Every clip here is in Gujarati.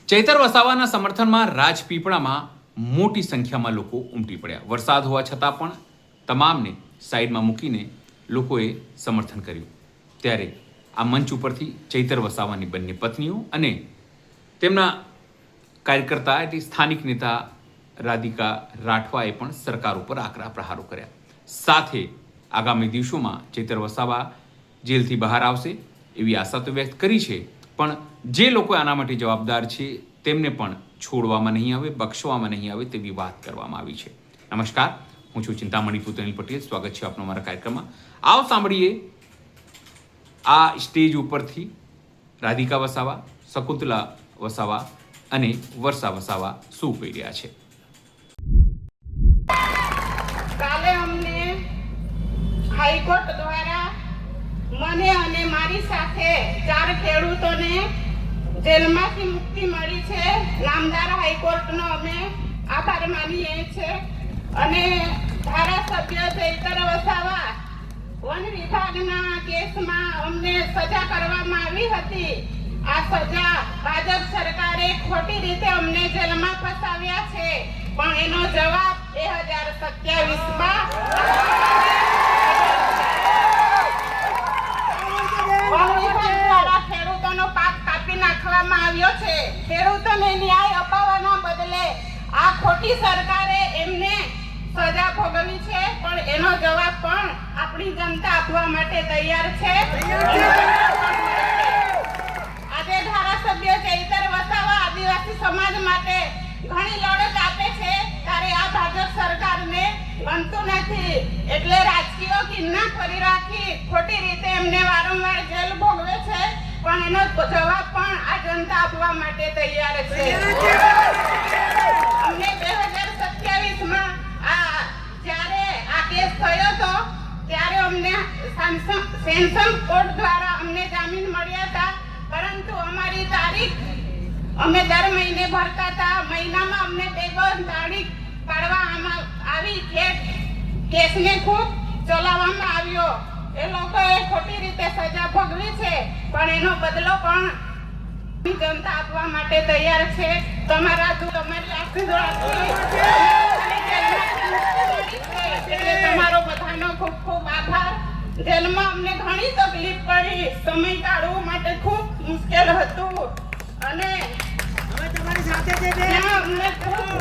ચૈતર વસાવાના સમર્થનમાં રાજપીપળામાં મોટી સંખ્યામાં લોકો ઉમટી પડ્યા. વરસાદ હોવા છતાં પણ તમામને સાઈડમાં મૂકીને લોકોએ સમર્થન કર્યું. ત્યારે આ મંચ ઉપરથી ચૈતર વસાવાની બંને પત્નીઓ અને તેમના કાર્યકર્તા એટલે સ્થાનિક નેતા રાધિકા રાઠવાએ પણ સરકાર ઉપર આકરા પ્રહારો કર્યા. સાથે આગામી દિવસોમાં ચૈતર વસાવા જેલથી બહાર આવશે એવી આશા તો વ્યક્ત કરી છે, પણ જે લોકો આના માટે જવાબદાર છે તેમને પણ છોડવામાં નહીં આવે, બક્ષવામાં નહીં આવે તેવી વાત કરવામાં આવી છે. નમસ્કાર, હું છું ચિંતામણી પુતેલ પટેલ. સ્વાગત છે આપનો મારા કાર્યક્રમમાં. આવો સાંભળીએ આ સ્ટેજ ઉપરથી રાધિકા વસાવા, શકુંતલા વસાવા અને વર્ષા વસાવા શું કહી રહ્યા છે. કાલે અમને હાઈકોર્ટ દ્વારા મને અને મારી સાથે 4 ખેડૂતોને જેલમાંથી મુક્તિ મળી છે. નામદાર હાઈકોર્ટનો અમે આભાર માનીએ છીએ. અને ધારાસભ્ય ચૈતર વસાવા વન વિભાગના કેસમાં અમને સજા કરવામાં આવી હતી. આ સજા ભાજપ સરકારે ખોટી રીતે અમને જેલમાં ફસાવ્યા છે, પણ એનો જવાબ 2027માં ખેડૂતોનો પાક કાપી નાખવામાં આવ્યો છે. ખેડૂતોને ન્યાય અપાવવાના બદલે આ ખોટી સરકારે એમને સજા ભોગવી છે, પણ એનો જવાબ પણ આપણી જનતા આપવા માટે તૈયાર છે. આજે ધારાસભ્ય ચૈતર વસાવા આદિવાસી સમાજ માટે ઘણી લડત આપે છે, ત્યારે આ ભાજપ સરકારને ગમતું નથી, એટલે રાજકીય કિન્ના કરી રાખી ખોટી રીતે એમને વારંવાર જેલ ભોગવે છે, પણ એનો જવાબ પણ આ જનતા આપવા માટે તૈયાર છે. અમને 2027માં જ્યારે આ કેસ થયો હતો ત્યારે અમને સેન્સન કોર્ટ દ્વારા અમને જામીન મળ્યા હતા, પરંતુ અમારી તારીખ અમે દર મહિને ભરતા હતા. મહિનામાં અમને 2 તારીખ પાડવામાં આવી. કેસને ખૂબ ચલાવવામાં આવ્યો. એ લોકોએ ખોટી રીતે સજા ભોગવી છે, પણ એનો બદલો પણ જનતા આપવા માટે તૈયાર છે. તમારી આશીર્વાદથી તમારો બધાનો ખૂબ ખૂબ આભાર. જેલમાં અમને ઘણી તકલીફ પડી, સમય કાઢવા માટે ખૂબ મુશ્કેલ હતું અને તમારી સાથે અમને ખૂબ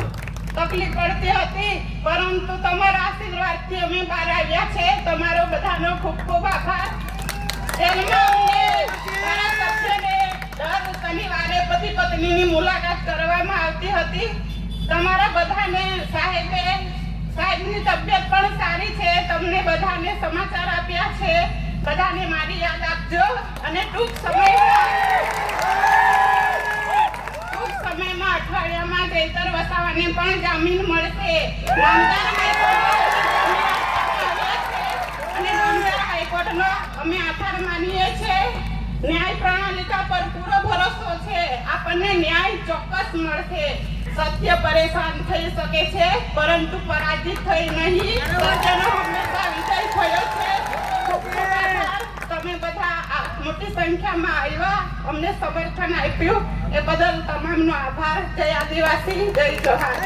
તકલીફ પડતી હતી, પરંતુ તમારા આશીર્વાદથી અમે બહાર આવ્યા છે. તમારો બધાનો ખૂબ ખૂબ આભાર. જેલમાં અમને ધારાસભ્યને દર શનિવારે પતિ પત્નીની મુલાકાત કરવામાં આવતી હતી. તમારા બધાને સાહેબની તબિયત પણ સારી છે. તમને બધાને સમાચાર આપ્યા છે. બધાને મારી યાદ આપજો અને ટૂંક સમયમાં અઠવાડિયામાં ચૈતર વસાવાને પણ જામીન મળશે. અને નામદાર હાઈકોર્ટનો અમે આભાર માનીએ છીએ. ન્યાય પ્રણાલિકા પર પૂરો ભરોસો છે. આપણને ન્યાય ચોક્કસ મળશે. સત્ય પરેશાન થઈ શકે છે, પરંતુ પરાજિત થઈ નહીં. સત્યનો હંમેશા વિજય થયો છે. તમે બધા મોટી સંખ્યામાં આવ્યા, અમને સમર્થન આપ્યું, એ બદલ તમામનો આભાર. જય આદિવાસી, જય જોહાર.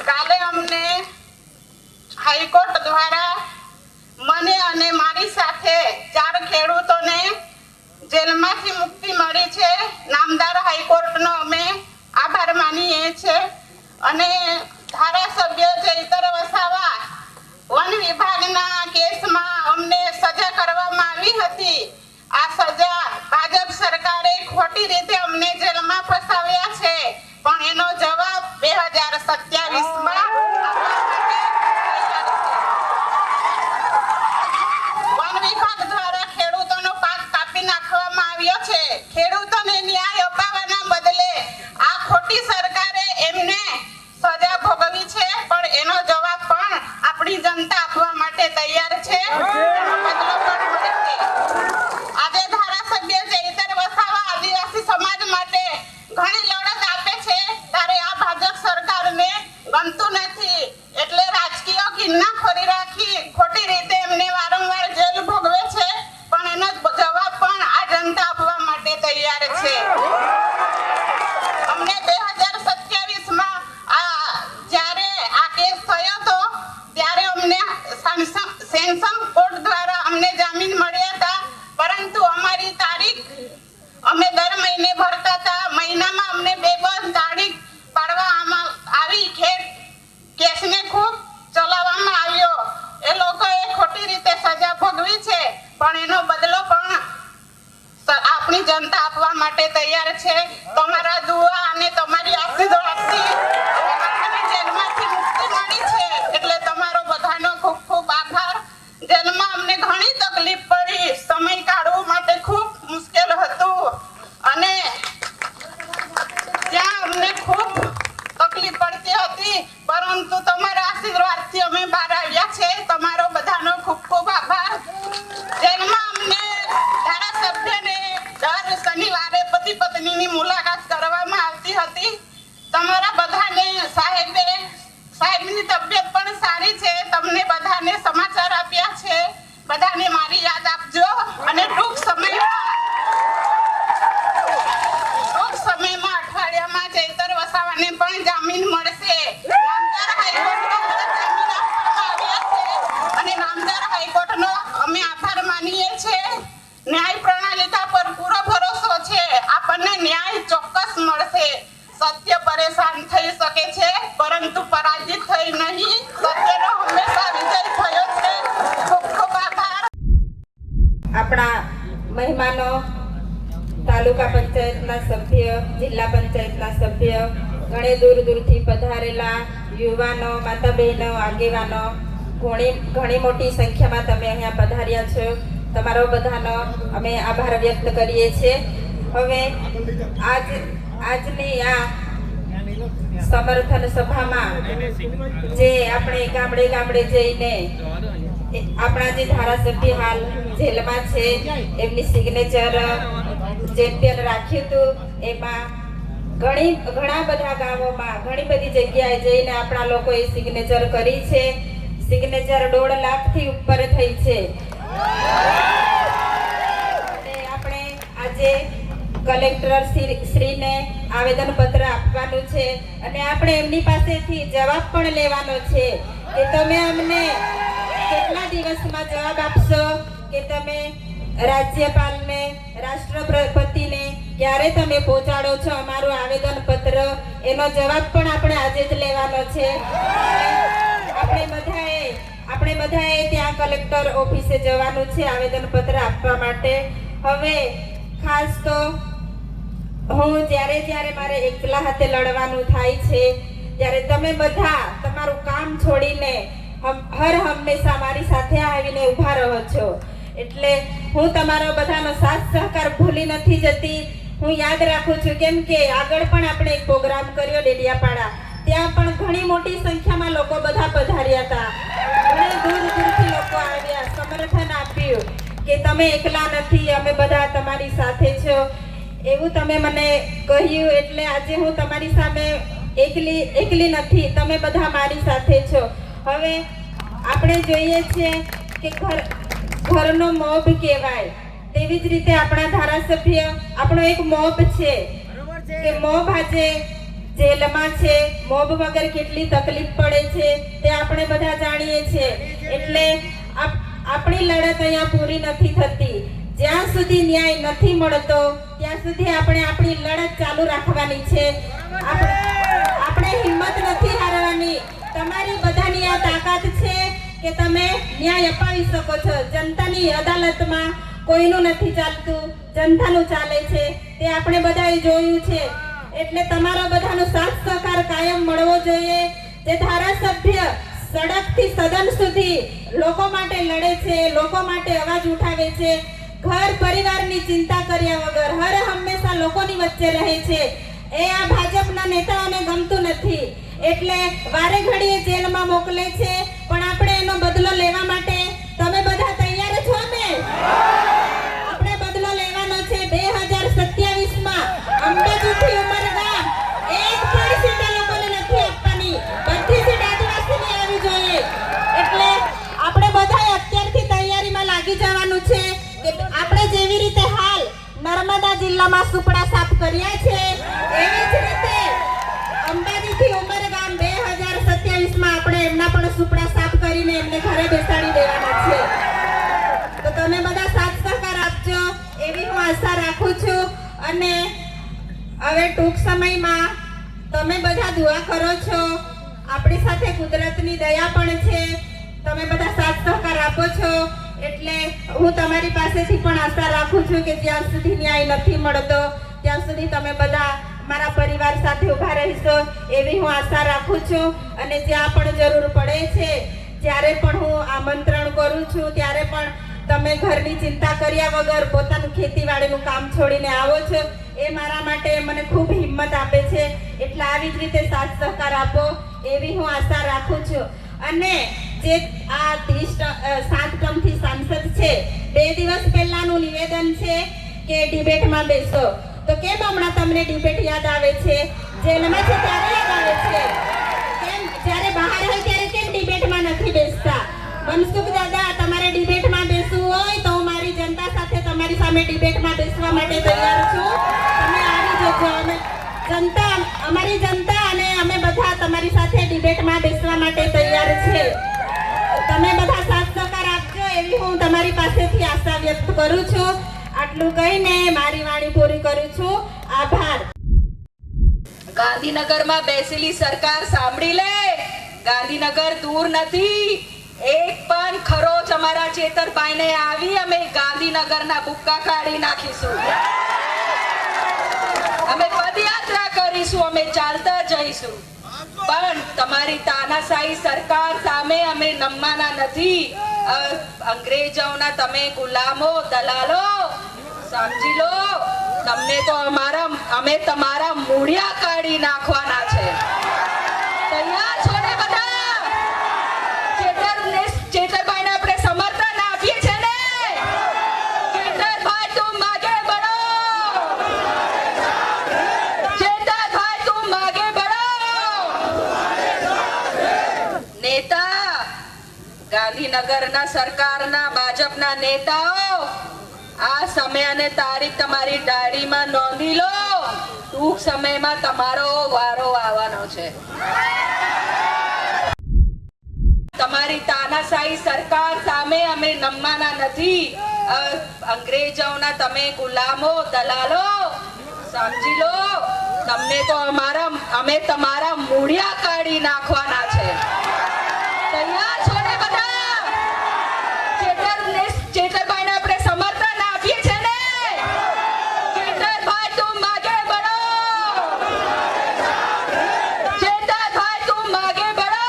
કાલે અમને હાઈકોર્ટ દ્વારા મને અને મારી સાથે 4 ખેડૂતોને જેલમાંથી મુક્તિ મળી છે. નામદાર હાઈકોર્ટનો અમે આભાર માનીએ છીએ. અને ધારાસભ્ય ચૈતર વસાવા વન વિભાગના કેસમાં અમને સજા કરવામાં આવી હતી. આ સજા ભાજપ સરકારે ખોટી રીતે અમને જેલમાં ફસાવ્યા છે, પણ એનો જવાબ 2027માં વન વિભાગ દ્વારા ખેડૂતોનો પાક કાપી નાખવામાં આવ્યો છે. ખેડૂતોને ન્યાય અપાવવાના બદલે આ ખોટી સરકારે એમને સજા ભોગવી છે, પણ એનો જવાબ પણ આપણી જનતા આપવા માટે તૈયાર છે. બદલો પણ મળશે. આજે ધારાસભ્ય ચૈતર વસાવા આદિવાસી સમાજ માટે ઘણી લડત આપે છે, ત્યારે આ ભાજપ સરકારને ગમતું નથી, એટલે રાજકીય કિન્ના ખોરી રાખી ખોટી રીતે એમને વારંવાર જેલ ભોગવે છે, પણ એનો જવાબ પણ આ જનતા આપવા માટે તૈયાર છે. તમારા બધાને સાહેબની તબિયત પણ સારી છે. તમને બધાને સમાચાર આપ્યા છે. બધાને મારી યાદ આપજો અને ટૂંક સમયમાં અઠવાડિયામાં ચૈતર વસાવાને પણ જામીન મળશે. નામદાર હાઈકોર્ટમાં જામીન આપવામાં આવ્યા છે અને નામદાર હાઈકોર્ટનો અમે આભાર માનીએ છીએ. ન્યાય પ્રણાલિકા પર પૂરો ભરોસો છે. આપણને ન્યાય ચોક્કસ મળશે. સત્ય પરેશાન થઈ શકે છે પરંતુ પરાજિત થઈ નહીં. સત્યનો હંમેશા વિજય થયો છે. ખૂબ ખૂબ આભાર. આપણા મહેમાનો, તાલુકા પંચાયતના સભ્ય, જિલ્લા પંચાયતના સભ્ય, ઘણી દૂર દૂરથી પધારેલા યુવાનો, માતા બહેનો, આગેવાનો, ઘણી મોટી સંખ્યામાં તમે અહીંયા પધાર્યા છો. તમારો બધાનો અમે આભાર વ્યક્ત કરીએ છીએ. હવે આજની આ સમર્થન સભામાં જે આપણે ગામડે ગામડે જઈને આપણા જે ધારાસભ્ય હાલ જેલમાં છે એમની સિગ્નેચર ચેમ્પિયન રાખ્યું હતું, એમાં ઘણા બધા ગામોમાં ઘણી બધી જગ્યાએ જઈને આપણા લોકોએ સિગ્નેચર કરી છે. સિગ્નેચર 1.5 લાખથી ઉપર થઈ છે. અને આપણે આજે કલેક્ટર શ્રીને આવેદનપત્ર આપવાનું છે અને આપણે એમની પાસેથી જવાબ પણ લેવાનો છે કે તમે અમને કેટલા દિવસમાં જવાબ આપશો, કે તમે રાજ્યપાલને, રાષ્ટ્રપતિને ક્યારે તમે પહોંચાડો છો અમારું આવેદનપત્ર. એનો જવાબ પણ આપણે આજે જ લેવાનો છે. આપણે બધાએ ત્યાં કલેક્ટર ઓફિસે જવાનું છે આવેદનપત્ર આપવા માટે. હવે ખાસ તો હું જ્યારે મારે એકલા હાથે લડવાનું થાય છે ત્યારે તમે બધા તમારું કામ છોડીને હર હંમેશા મારી સાથે આવીને ઊભા રહો છો. એટલે હું તમારો બધાનો સાથ સહકાર ભૂલી નથી જતી. હું યાદ રાખું છું, કેમ કે આગળ પણ આપણે એક પ્રોગ્રામ કર્યો ડેડિયાપાડા. ત્યાં પણ ઘણી મોટી સંખ્યામાં લોકો બધા પધાર્યા હતા. ઘણી દૂરથી લોકો આવ્યા, સમર્થન આપ્યું કે તમે એકલા નથી, અમે બધા તમારી સાથે છો એવું તમે મને કહ્યું. એટલે આજે હું તમારી સામે એકલી નથી, તમે બધા મારી સાથે છો. હવે આપણે જોઈએ છીએ કે ઘરનો મોભ કહેવાય, તેવી જ રીતે આપણા ધારાસભ્ય આપણો એક મોભ છે કે મોભ આજે જેલમાં છે. મોભ વગર કેટલી તકલીફ પડે છે તે આપણે બધા જાણીએ છીએ. એટલે આપણી લડત અહીંયા પૂરી નથી થતી. જ્યાં સુધી ન્યાય નથી મળતો ત્યાં સુધી આપણે આપણી લડત ચાલુ રાખવાની છે. આપણે હિંમત નથી હારવાની. તમારી બધાની આ તાકાત છે કે તમે ન્યાય અપાવી શકો છો. જનતાની અદાલતમાં કોઈનું નથી ચાલતું, જનતાનું ચાલે છે. તે આપણે બધાએ જોયું છે. એટલે તમારો બધાનો સાથ સહકાર કાયમ મળવો જોઈએ. જે ધારાસભ્ય સડકથી સદન સુધી લોકો માટે લડે છે, લોકો માટે અવાજ ઉઠાવે છે, ઘર પરિવારની ચિંતા કર્યા વગર હર હંમેશા લોકોની વચ્ચે રહે છે, એ આ ભાજપના નેતાઓને ગમતું નથી. એટલે વારે ઘડીએ જેલમાં મોકલે છે, પણ આપણે એનો બદલો લેવા માટે તમે બધા તૈયાર છો ને? આપણે બદલો લેવાનો છે. 2027માં અંબાજીથી ઉમરગામ એક પણ સીટ લોકોને નથી આપવાની. બધી સીટ આદિવાસીની આવી જોઈએ. એટલે આપણે બધાએ અત્યારથી તૈયારીમાં લાગી જવાનું છે કે આપણે જેવી રીતે હાલ નર્મદા જિલ્લામાં સુપડા સાફ કર્યા છે એવી જ રીતે અંબાજીથી ઉમરગામ 2027માં આપણે એમના પણ સુપડા સાફ કરીને એમને ઘરે બેસાડી દેવાના છે. તો તમે બધા સાથ સહકાર આપજો એવી હું આશા રાખું છું. અને હવે ટૂંક સમયમાં તમે બધા દુઆ કરો છો. આપણી સાથે કુદરતની દયા પણ છે. તમે બધા સાથ સહકાર આપો છો. એટલે હું તમારી પાસેથી પણ આશા રાખું છું કે જ્યાં સુધી ન્યાય નથી મળતો ત્યાં સુધી તમે બધા મારા પરિવાર સાથે ઊભા રહીશો એવી હું આશા રાખું છું. અને જ્યાં પણ જરૂર પડે છે, જ્યારે પણ હું આમંત્રણ કરું છું ત્યારે પણ તમે ઘરની ચિંતા કર્યા વગર પોતાનું ખેતીવાડીનું કામ છોડીને આવો છો. એ મારા માટે મને ખૂબ હિંમત આપે છે. એટલે આવી જ રીતે સાથ સહકાર આપો એવી હું આશા રાખું છું. અને જે આ 7 ટર્મથી સાંસદ છે, 2 દિવસ પહેલાનું નિવેદન છે કે ડિબેટમાં બેસો. તો કેમ હમણાં તમને ડિબેટ યાદ આવે છે? જેલમાં છે ત્યારે અમે ડિબેટમાં બેસવા માટે તૈયાર છું. તમે આવી જજો. અમારી જનતા અને અમે બધા તમારી સાથે ડિબેટમાં બેસવા માટે તૈયાર છે. તમે બધા સાથ સહકાર આપજો એવી હું તમારી પાસેથી આશા વ્યક્ત કરું છું. આટલું કહીને મારી વાણી પૂરી કરું છું. આભાર. ગાંધીનગરમાં બેસેલી સરકાર સાંભળી લે, ગાંધીનગર દૂર નથી. એક પણ ખરોચ અમારા ચેતરભાઈને આવી અમે ગાંધીનગરના બુક્કા કાઢી નાખીશું. અમે પદયાત્રા કરીશું, અમે ચાલતા જઈશું, પણ તમારી તાનાશાહી સરકાર સામે અમે નમવાના નથી. અંગ્રેજોના તમે ગુલામો, દલાલો, સમજી લો. તમને તો અમે તમારા મૂળિયા કાઢી નાખવાના છે. તૈયાર છો ને બધા? ચેતરભાઈને આપણે સમર્થન આપીએ છે ને? ચેતરભાઈ તું માગે બળો, ચેતરભાઈ તું માગે બળો. નેતા, ગાંધીનગરના સરકારના ભાજપના નેતાઓ, આ સમય અને તારીખ તમારી ડાયરીમાં નોંધી લો. ટૂંક સમયમાં તમારો વારો આવવાનો છે. તમારી તાનાશાહી સરકાર સામે અમે નમવાના નથી. અંગ્રેજોના તમે ગુલામો, દલાલો, સમજી લો. તમને તો અમે તમારા મૂળિયા કાઢી નાખવાના છે. તૈયાર છો ને બધા? ચેતરભાઈને આપણે સમર્થન આપીએ છે ને? ચેતરભાઈ તું માગે બળો, ચેતરભાઈ તું માગે બળો.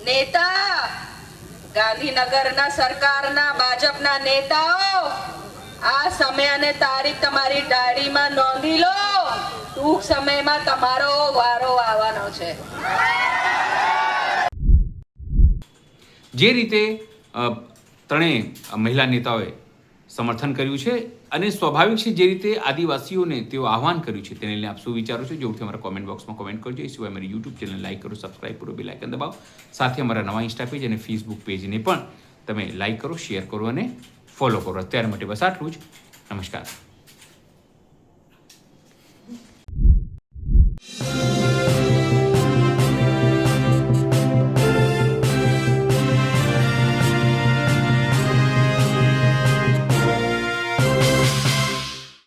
નેતા, ગાંધીનગરના સરકારના ભાજપના નેતાઓ, આ સમય અને તારીખ તમારી ડાયરીમાં નોંધી લો. ટૂંક સમયમાં તમારો વારો આવવાનો છે. જે રીતે ત્રણેય મહિલા નેતાઓએ સમર્થન કર્યું છે અને સ્વાભાવિક છે જે રીતે આદિવાસીઓને તેઓ આહવાન કર્યું છે તેને લઈને આપ શું વિચારો છો જરૂરથી અમારા કોમેન્ટ બોક્સમાં કોમેન્ટ કરજો. એ સિવાય અમારી યુટ્યુબ ચેનલ લાઈક કરો, સબસ્ક્રાઈબ કરો, બેલ આઇકન દબાવો. સાથે અમારા નવા ઇન્સ્ટા પેજ અને ફેસબુક પેજને પણ તમે લાઈક કરો, શેર કરો અને ફોલો કરો. અત્યારે માટે બસ આટલું જ. નમસ્કાર.